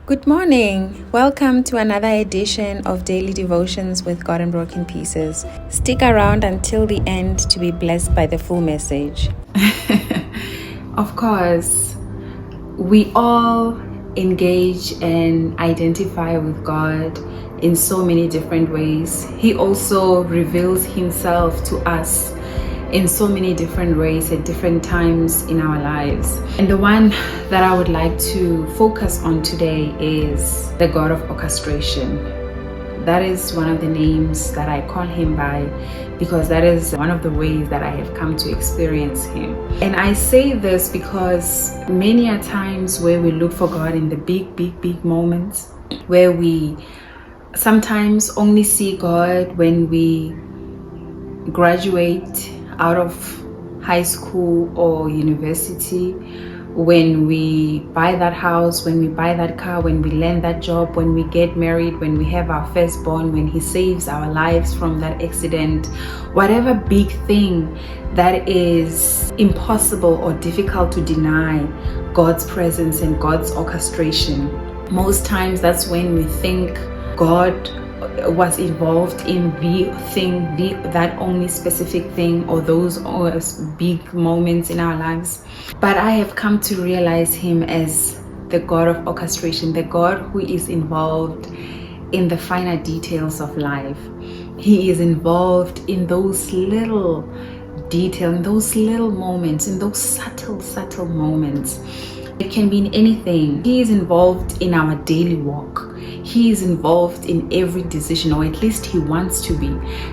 Good morning. Welcome to another edition of Daily Devotions with God in Broken Pieces. Stick around until the end to be blessed by the full message. Of course, we all engage and identify with God in so many different ways. He also reveals himself to us in so many different ways at different times in our lives. And the one that I would like to focus on today is the God of orchestration. That is one of the names that I call him by because that is one of the ways that I have come to experience him. And I say this because many a times where we look for God in the big moments, where we sometimes only see God when we graduate out of high school or university, when we buy that house, when we buy that car, when we land that job, when we get married, when we have our firstborn, when he saves our lives from that accident, whatever big thing that is impossible or difficult to deny God's presence and God's orchestration. Most times that's when we think God was involved in the thing, that only specific thing, or those big moments in our lives. But I have come to realize him as the God of orchestration, the God who is involved in the finer details of life. He is involved in those little details, in those little moments, in those subtle moments. It can be in anything. He is involved in our daily walk. He is involved in every decision, or at least he wants to be.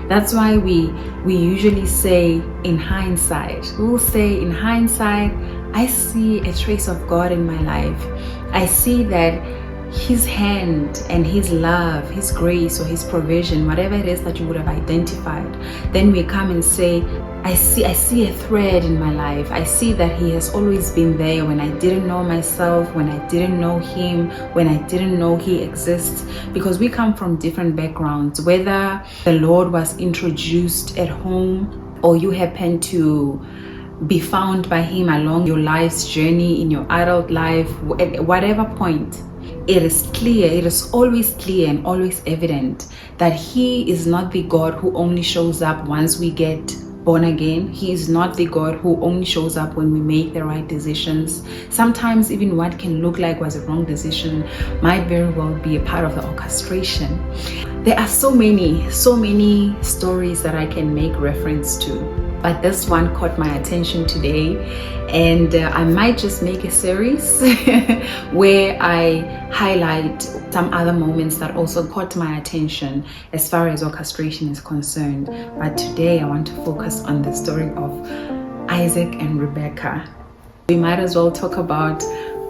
That's why we usually say in hindsight, we'll say in hindsight, I see a trace of God in my life. I see that his hand and his love, his grace or his provision, whatever it is that you would have identified, then we come and say, I see a thread in my life. I see that he has always been there when I didn't know myself, when I didn't know him, when I didn't know he exists. Because we come from different backgrounds, whether the Lord was introduced at home or you happen to be found by him along your life's journey, in your adult life, at whatever point. It is clear, it is always clear and always evident that he is not the God who only shows up once we get born again. He is not the God who only shows up when we make the right decisions. Sometimes even what can look like was a wrong decision might very well be a part of the orchestration. There are so many stories that I can make reference to, but this one caught my attention today, and I might just make a series where I highlight some other moments that also caught my attention as far as orchestration is concerned. But today I want to focus on the story of Isaac and Rebecca. We might as well talk about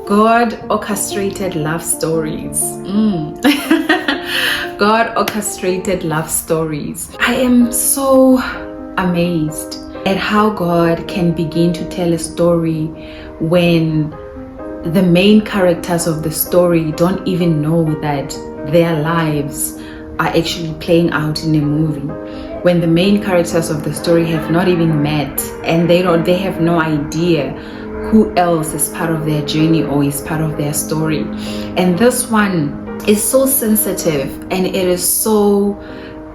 God orchestrated love stories. God orchestrated love stories. I am so amazed at how God can begin to tell a story when the main characters of the story don't even know that their lives are actually playing out in a movie. When the main characters of the story have not even met and they have no idea who else is part of their journey or is part of their story. And this one is so sensitive, and it is so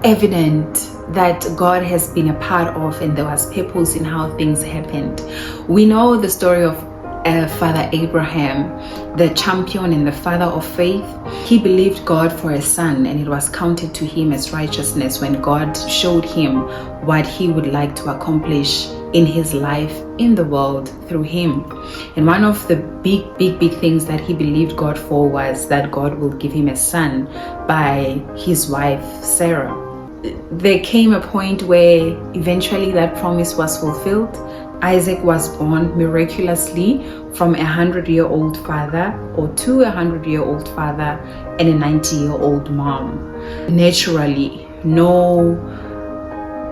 evident that God has been a part of, and there was purpose in how things happened. We know the story of Father Abraham, the champion and the father of faith. He believed God for a son, and it was counted to him as righteousness when God showed him what he would like to accomplish in his life, in the world, through him. And one of the big things that he believed God for was that God will give him a son by his wife Sarah. There came a point where eventually that promise was fulfilled. Isaac was born miraculously from a 100-year-old father, or to a 100-year-old father and a 90-year-old mom. Naturally, no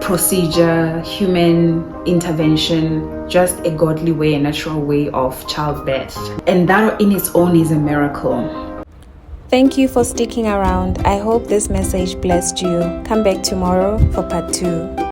procedure, human intervention, just a godly way, a natural way of childbirth. And that in its own is a miracle. Thank you for sticking around. I hope this message blessed you. Come back tomorrow for part 2.